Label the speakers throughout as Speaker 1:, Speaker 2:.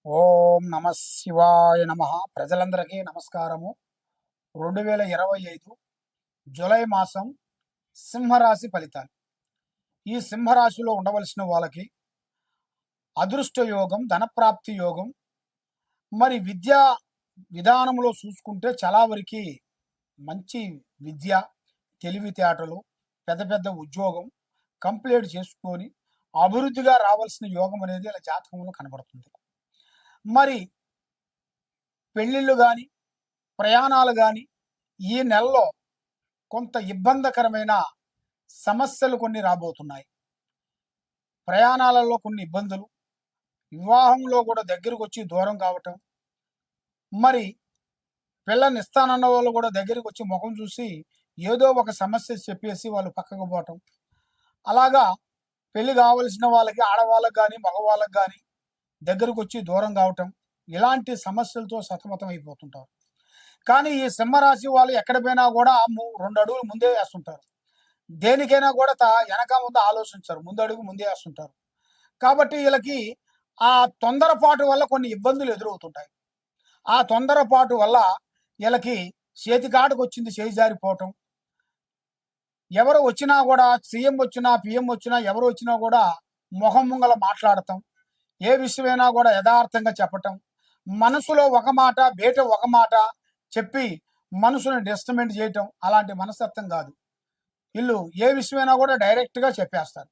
Speaker 1: ఓం నమ శివాయ నమ. ప్రజలందరికీ నమస్కారము. 2025 జూలై మాసం సింహరాశి ఫలితాలు. ఈ సింహరాశిలో ఉండవలసిన వాళ్ళకి అదృష్ట యోగం, ధనప్రాప్తి యోగం. మరి విద్యా విధానంలో చూసుకుంటే చాలా వరకు మంచి విద్య, తెలివితేటలు, పెద్ద పెద్ద ఉద్యోగం కంప్లీట్ చేసుకొని అభివృద్ధిగా రావాల్సిన యోగం అనేది ఇలా జాతకంలో కనబడుతుంది. మరి పెళ్ళిళ్ళు కానీ, ప్రయాణాలు కానీ ఈ నెలలో కొంత ఇబ్బందికరమైన సమస్యలు కొన్ని రాబోతున్నాయి. ప్రయాణాలలో కొన్ని ఇబ్బందులు, వివాహంలో కూడా దగ్గరకు వచ్చి దూరం కావటం, మరి పిల్లని ఇస్తానన్న వాళ్ళు కూడా దగ్గరికి వచ్చి ముఖం చూసి ఏదో ఒక సమస్య చెప్పేసి వాళ్ళు పక్కకు పోవటం, అలాగా పెళ్లి కావలసిన వాళ్ళకి, ఆడవాళ్ళకి కానీ మగవాళ్ళకి కానీ దగ్గరకు వచ్చి దూరం కావటం, ఇలాంటి సమస్యలతో సతమతం అయిపోతుంటారు. కానీ ఈ సింహరాశి వాళ్ళు ఎక్కడ పోయినా కూడా 2 అడుగులు ముందే వేస్తుంటారు. దేనికైనా కూడా వెనక ముందు ఆలోచించారు, ముందు అడుగు ముందే వేస్తుంటారు. కాబట్టి వీళ్ళకి ఆ తొందరపాటు వల్ల కొన్ని ఇబ్బందులు ఎదురవుతుంటాయి. ఆ తొందరపాటు వల్ల వీళ్ళకి చేతికాటకు వచ్చింది చేయి జారిపోవటం, ఎవరు వచ్చినా కూడా సీఎం వచ్చినా పిఎం వచ్చినా ఎవరు వచ్చినా కూడా మొహం ముంగల మాట్లాడటం, ఏ విషయమైనా కూడా యథార్థంగా చెప్పటం, మనసులో ఒక మాట బయట ఒక మాట చెప్పి మనసుని డిస్టర్బెంట్ చేయటం, అలాంటి మనస్తత్వం కాదు. వీళ్ళు ఏ విషయమైనా కూడా డైరెక్ట్గా చెప్పేస్తారు.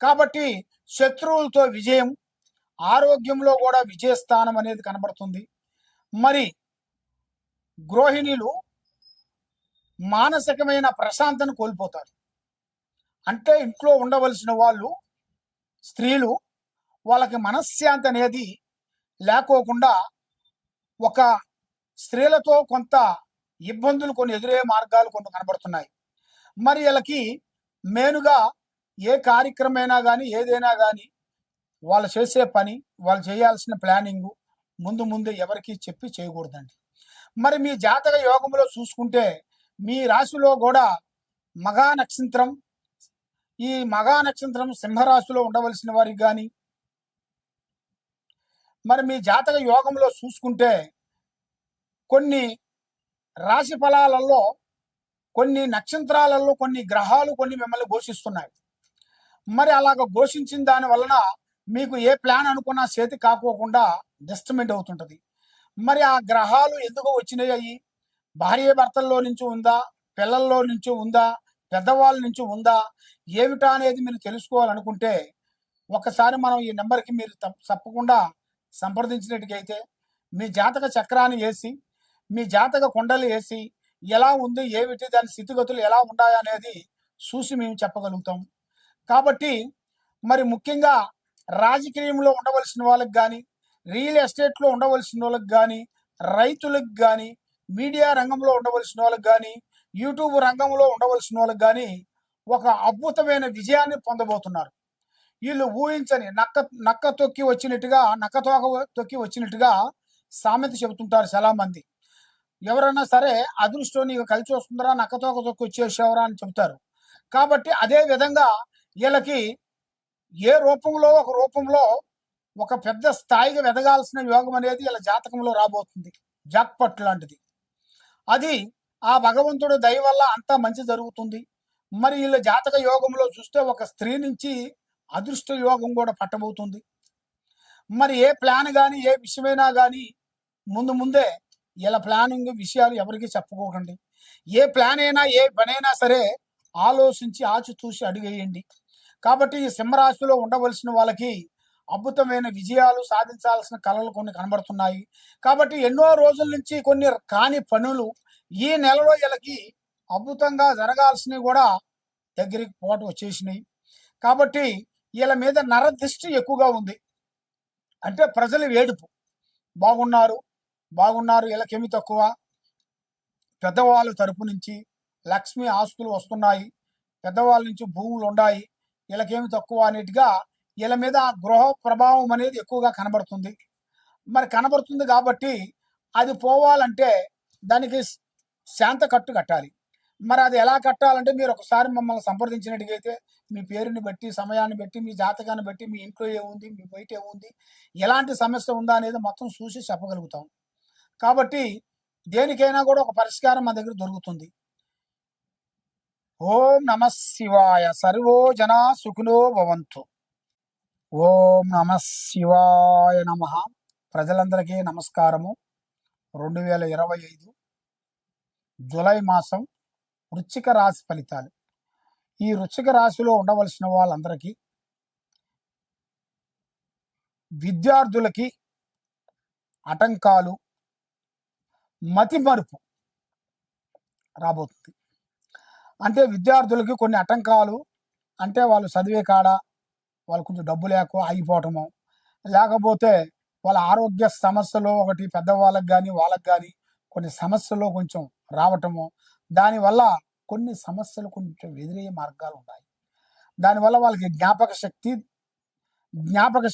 Speaker 1: కాబట్టి శత్రువులతో విజయం, ఆరోగ్యంలో కూడా విజయస్థానం అనేది కనబడుతుంది. మరి గృహిణులు మానసికమైన ప్రశాంతను కోల్పోతారు. అంటే ఇంట్లో ఉండవలసిన వాళ్ళు, స్త్రీలు, వాళ్ళకి మనశ్శాంతి అనేది లేకోకుండా ఒక స్త్రీలతో కొంత ఇబ్బందులు కొన్ని ఎదురయ్యే మార్గాలు కొన్ని కనబడుతున్నాయి. మరి వీళ్ళకి మెయిన్గా ఏ కార్యక్రమైనా కానీ ఏదైనా కానీ వాళ్ళు చేసే పని, వాళ్ళు చేయాల్సిన ప్లానింగు ముందు ఎవరికి చెప్పి చేయకూడదండి. మరి మీ జాతక యోగంలో చూసుకుంటే మీ రాశిలో కూడా మఘా నక్షత్రం, ఈ మఘా నక్షత్రం సింహరాశిలో ఉండవలసిన వారికి కానీ, మరి మీ జాతక యోగంలో చూసుకుంటే కొన్ని రాశి ఫలాలలో, కొన్ని నక్షత్రాలలో కొన్ని గ్రహాలు కొన్ని మిమ్మల్ని ఘోషిస్తున్నాయి. మరి అలాగ ఘోషించిన దాని వలన మీకు ఏ ప్లాన్ అనుకున్నా చేతి కాకోకుండా డిస్టర్బెంట్ అవుతుంటది. మరి ఆ గ్రహాలు ఎందుకు వచ్చినాయి? భార్య భర్తల్లో నుంచి ఉందా, పిల్లల్లో నుంచి ఉందా, పెద్దవాళ్ళ నుంచి ఉందా, ఏమిటా అనేది మీరు తెలుసుకోవాలనుకుంటే ఒకసారి మనం ఈ నెంబర్కి మీరు తప్పకుండా సంప్రదించినట్టుగైతే మీ జాతక చక్రాన్ని వేసి, మీ జాతక కుండలు వేసి ఎలా ఉంది, ఏమిటి, దాని స్థితిగతులు ఎలా ఉన్నాయా అనేది చూసి మేము చెప్పగలుగుతాం. కాబట్టి మరి ముఖ్యంగా రాజకీయంలో ఉండవలసిన వాళ్ళకి కానీ, రియల్ ఎస్టేట్లో ఉండవలసిన వాళ్ళకి కానీ, రైతులకు కానీ, మీడియా రంగంలో ఉండవలసిన వాళ్ళకి కానీ, యూట్యూబ్ రంగంలో ఉండవలసిన వాళ్ళకి కానీ ఒక అద్భుతమైన విజయాన్ని పొందబోతున్నారు. వీళ్ళు ఊహించని నక్క తొక్కి వచ్చినట్టుగా, నక్కతోక తొక్కి వచ్చినట్టుగా సామెత చెబుతుంటారు చాలా మంది. ఎవరైనా సరే అదృష్టం నీకు కలిసి వస్తుందరా, నక్కతోక తొక్కి వచ్చేసేవరా అని చెబుతారు. కాబట్టి అదే విధంగా వీళ్ళకి ఏ రూపంలో ఒక రూపంలో ఒక పెద్ద స్థాయిగా ఎదగాల్సిన యోగం అనేది వీళ్ళ జాతకంలో రాబోతుంది. జాక్పట్ లాంటిది. అది ఆ భగవంతుడు దయ వల్ల అంతా మంచి జరుగుతుంది. మరి వీళ్ళ జాతక యోగంలో చూస్తే ఒక స్త్రీ నుంచి అదృష్ట యోగం కూడా పట్టబోతుంది. మరి ఏ ప్లాన్ కానీ ఏ విషయమైనా కానీ ముందే ఇలా ప్లానింగ్ విషయాలు ఎవరికి చెప్పుకోకండి. ఏ ప్లాన్ అయినా ఏ పనైనా సరే ఆలోచించి ఆచితూచి అడుగేయండి. కాబట్టి ఈ సింహరాశిలో ఉండవలసిన వాళ్ళకి అద్భుతమైన విజయాలు సాధించాల్సిన కళలు కొన్ని కనబడుతున్నాయి. కాబట్టి ఎన్నో రోజుల నుంచి కొన్ని కాని పనులు ఈ నెలలో వీళ్ళకి అద్భుతంగా జరగాల్సినవి కూడా దగ్గరికి పోటు వచ్చేసినాయి. కాబట్టి వీళ్ళ మీద నరదృష్టి ఎక్కువగా ఉంది. అంటే ప్రజలు వేడుపు, బాగున్నారు వీళ్ళకేమి తక్కువ, పెద్దవాళ్ళ తరపు నుంచి లక్ష్మి ఆస్తులు వస్తున్నాయి, పెద్దవాళ్ళ నుంచి భూములు ఉన్నాయి, వీళ్ళకేమి తక్కువ అనేట్టుగా వీళ్ళ మీద గృహ ప్రభావం అనేది ఎక్కువగా కనబడుతుంది. మరి కనబడుతుంది కాబట్టి అది పోవాలంటే దానికి శాంత కట్టు కట్టాలి. మరి అది ఎలా కట్టాలంటే మీరు ఒకసారి మమ్మల్ని సంప్రదించినట్టుగైతే మీ పేరుని బట్టి, సమయాన్ని బట్టి, మీ జాతకాన్ని బట్టి, మీ ఇంట్లో ఏముంది, మీ బయట ఏముంది, ఎలాంటి సమస్య ఉందా అనేది మొత్తం చూసి చెప్పగలుగుతాం. కాబట్టి దేనికైనా కూడా ఒక పరిష్కారం మన దగ్గర దొరుకుతుంది. ఓం నమ శివాయ. సర్వో జనా సుఖినో భవంతు. ఓం నమ శివాయ నమ. ప్రజలందరికీ నమస్కారము. 2025 జూలై మాసం వృశ్చిక రాశి ఫలితాలు. ఈ వృశ్చిక రాశిలో ఉండవలసిన వాళ్ళందరికీ, విద్యార్థులకి ఆటంకాలు, మతిమరుపు రాబోతుంది. అంటే విద్యార్థులకి కొన్ని ఆటంకాలు అంటే వాళ్ళు చదివే కాడ వాళ్ళు కొంచెం డబ్బు లేక ఆగిపోవటము, లేకపోతే వాళ్ళ ఆరోగ్య సమస్యలు ఒకటి పెద్దవాళ్ళకి కానీ వాళ్ళకి కానీ కొన్ని సమస్యలు కొంచెం రావటము, దానివల్ల కొన్ని సమస్యలు కొంచెం ఎదురయ్యే మార్గాలు ఉన్నాయి. దానివల్ల వాళ్ళకి జ్ఞాపక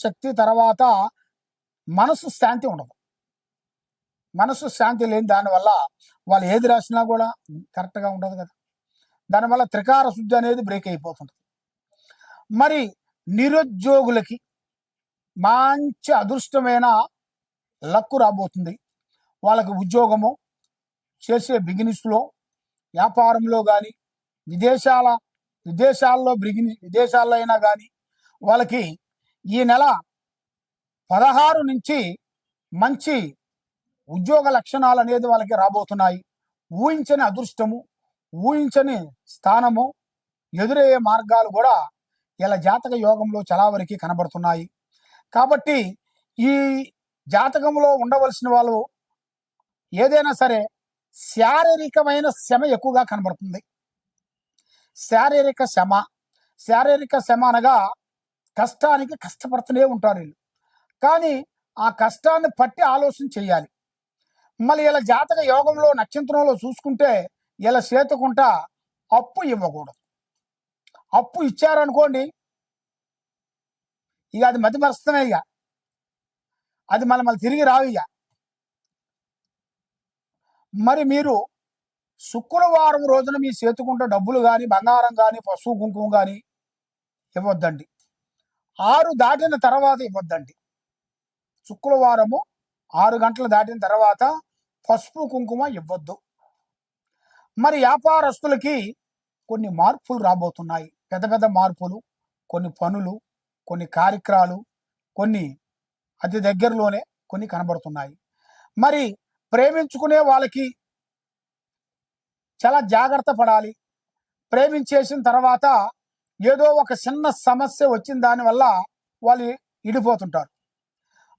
Speaker 1: శక్తి తర్వాత మనసు శాంతి ఉండదు. మనసు శాంతి లేని దానివల్ల వాళ్ళు ఏది రాసినా కూడా కరెక్ట్గా ఉండదు కదా. దానివల్ల త్రికార శుద్ధి అనేది బ్రేక్ అయిపోతుంది. మరి నిరుద్యోగులకి మంచి అదృష్టమైన లక్కు రాబోతుంది. వాళ్ళకి ఉద్యోగము చేసే బిజినెస్లో, వ్యాపారంలో కానీ, విదేశాల్లో అయినా కానీ వాళ్ళకి ఈ నెల 16 నుంచి మంచి ఉద్యోగ లక్షణాలు అనేది వాళ్ళకి రాబోతున్నాయి. ఊహించని అదృష్టము, ఊహించని స్థానము, ఎదురయ్యే మార్గాలు కూడా ఇలా జాతక యోగంలో చాలా వరకు కనబడుతున్నాయి. కాబట్టి ఈ జాతకంలో ఉండవలసిన వాళ్ళు ఏదైనా సరే శారీరకమైన శ్రమ ఎక్కువగా కనబడుతుంది. శారీరక శ్రమ అనగా కష్టానికి కష్టపడుతూనే ఉంటారు వీళ్ళు. కానీ ఆ కష్టాన్ని పట్టి ఆలోచన చేయాలి. మళ్ళీ ఇలా జాతక యోగంలో నక్షత్రంలో చూసుకుంటే ఇలా చేతుకుంటా అప్పు ఇవ్వకూడదు. అప్పు ఇచ్చారనుకోండి, ఇక అది మతిమరుస్తమే, ఇక అది మళ్ళీ తిరిగి రావు. ఇక మరి మీరు శుక్రవారం రోజున మీ చేతుకుంటే డబ్బులు కానీ, బంగారం కానీ, పసుపు కుంకుమ కానీ ఇవ్వద్దండి. 6 దాటిన తర్వాత ఇవ్వద్దండి. శుక్రవారము 6 గంటలు దాటిన తర్వాత పసుపు కుంకుమ ఇవ్వద్దు. మరి వ్యాపారస్తులకి కొన్ని మార్పులు రాబోతున్నాయి. పెద్ద పెద్ద మార్పులు, కొన్ని పనులు, కొన్ని కార్యక్రమాలు, కొన్ని అతి దగ్గరలోనే కొన్ని కనబడుతున్నాయి. మరి ప్రేమించుకునే వాళ్ళకి చాలా జాగ్రత్త పడాలి. ప్రేమించేసిన తర్వాత ఏదో ఒక చిన్న సమస్య వచ్చిన దానివల్ల వాళ్ళు ఇడిపోతుంటారు.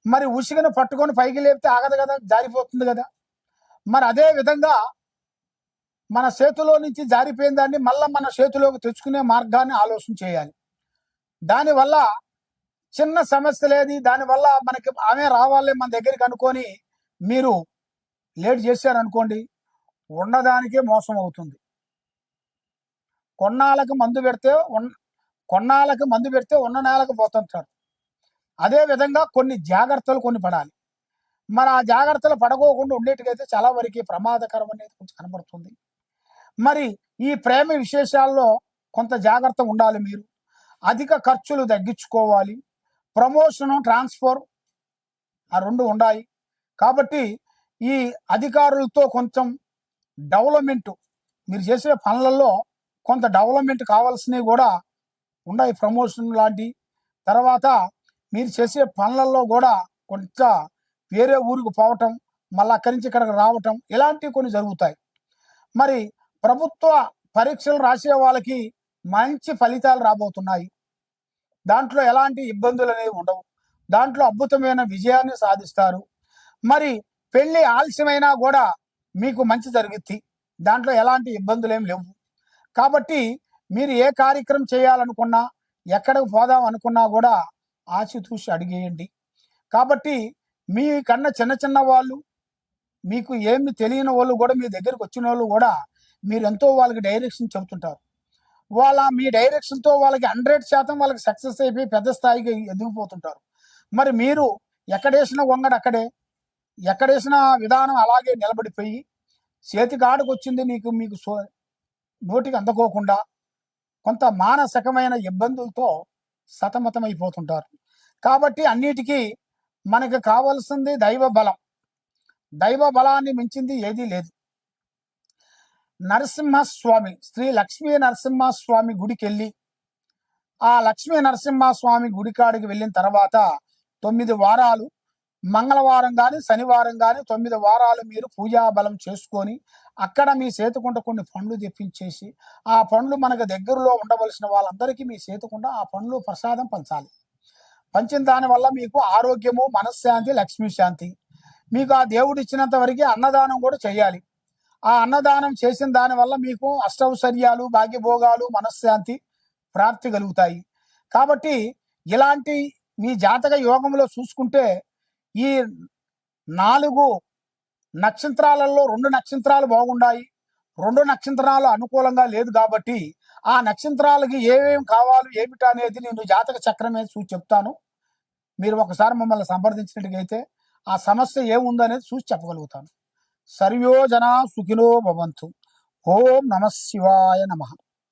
Speaker 1: మరి ఉసిగను పట్టుకొని పైకి లేపితే ఆగదు కదా, జారిపోతుంది కదా. మరి అదే విధంగా మన చేతిలో నుంచి జారిపోయిన దాన్ని మళ్ళీ మన చేతిలోకి తెచ్చుకునే మార్గాన్ని ఆలోచన చేయాలి. దానివల్ల చిన్న సమస్య లేదు, దానివల్ల మనకి ఆమె రావాలి మన దగ్గరికి అనుకొని మీరు లేట్ చేశారనుకోండి, ఉన్నదానికే మోసం అవుతుంది. కొన్నాళ్ళకి మందు పెడితే ఉన్న నేలకు పోతుంటారు. అదే విధంగా కొన్ని జాగ్రత్తలు పడాలి. మరి ఆ జాగ్రత్తలు పడకోకుండా ఉండేట్టుకైతే చాలా వరకు ప్రమాదకరం అనేది కొంచెం కనబడుతుంది. మరి ఈ ప్రేమ విశేషాల్లో కొంత జాగ్రత్త ఉండాలి. మీరు అధిక ఖర్చులు తగ్గించుకోవాలి. ప్రమోషను, ట్రాన్స్ఫర్ ఆ 2 ఉండాలి. కాబట్టి ఈ అధికారులతో కొంచెం డెవలప్మెంట్, మీరు చేసే పనులలో కొంత డెవలప్మెంట్ కావాల్సినవి కూడా ఉన్నాయి. ప్రమోషన్ లాంటి తర్వాత మీరు చేసే పనులలో కూడా కొంత వేరే ఊరికి పోవటం, మళ్ళీ అక్కడి నుంచి ఇక్కడికి రావటం, ఇలాంటివి కొన్ని జరుగుతాయి. మరి ప్రభుత్వ పరీక్షలు రాసే వాళ్ళకి మంచి ఫలితాలు రాబోతున్నాయి. దాంట్లో ఎలాంటి ఇబ్బందులు అనేవి ఉండవు. దాంట్లో అద్భుతమైన విజయాన్ని సాధిస్తారు. మరి పెళ్లి ఆలస్యమైనా కూడా మీకు మంచి జరుగుద్ది. దాంట్లో ఎలాంటి ఇబ్బందులు ఏమి లేవు. కాబట్టి మీరు ఏ కార్యక్రమం చేయాలనుకున్నా, ఎక్కడికి పోదాం అనుకున్నా కూడా ఆచితూచి అడిగేయండి. కాబట్టి మీ కన్నా చిన్న వాళ్ళు, మీకు ఏమి తెలియని వాళ్ళు కూడా మీ దగ్గరికి వచ్చిన వాళ్ళు కూడా మీరు ఎంతో వాళ్ళకి డైరెక్షన్ చెబుతుంటారు. మీ డైరెక్షన్తో వాళ్ళకి 100% వాళ్ళకి సక్సెస్ అయిపోయి పెద్ద స్థాయికి ఎదిగిపోతుంటారు. మరి మీరు ఎక్కడేసిన వంగడు అక్కడే, ఎక్కడేసిన విధానం అలాగే నిలబడిపోయి చేతికి ఆడుకొచ్చింది మీకు నోటికి అందుకోకుండా కొంత మానసికమైన ఇబ్బందులతో సతమతమైపోతుంటారు. కాబట్టి అన్నిటికీ మనకు కావలసింది దైవ బలం. దైవ బలాన్ని మించింది ఏదీ లేదు. నరసింహస్వామి, శ్రీ లక్ష్మీ నరసింహస్వామి గుడికి వెళ్ళి ఆ లక్ష్మీ నరసింహస్వామి గుడికాడికి వెళ్ళిన తర్వాత 9 వారాలు మంగళవారం కానీ శనివారం కానీ 9 వారాలు మీరు పూజా బలం చేసుకొని అక్కడ మీ చేతుకుంట కొన్ని పండ్లు తెప్పించేసి ఆ పండ్లు మనకు దగ్గరలో ఉండవలసిన వాళ్ళందరికీ మీ చేతుకుండా ఆ పండ్లు ప్రసాదం పంచాలి. పంచిన దానివల్ల మీకు ఆరోగ్యము, మనశ్శాంతి, లక్ష్మీ శాంతి. మీకు ఆ దేవుడు ఇచ్చినంత వరకు అన్నదానం కూడా చేయాలి. ఆ అన్నదానం చేసిన దానివల్ల మీకు అష్టౌశ్వర్యాలు, భాగ్యభోగాలు, మనశ్శాంతి ప్రాప్తి కలుగుతాయి. కాబట్టి ఇలాంటి మీ జాతక యోగంలో చూసుకుంటే ఈ 4 నక్షత్రాలలో 2 నక్షత్రాలు బాగుండాయి, 2 నక్షత్రాలు అనుకూలంగా లేదు. కాబట్టి ఆ నక్షత్రాలకి ఏమేమి కావాలి ఏమిటి అనేది నేను జాతక చక్రం మీద చూసి చెప్తాను. మీరు ఒకసారి మమ్మల్ని సంప్రదించినట్టుగైతే ఆ సమస్య ఏముందనేది చూసి చెప్పగలుగుతాను. సర్వో జనా సుఖినో భవంతు. ఓం నమః శివాయ నమః.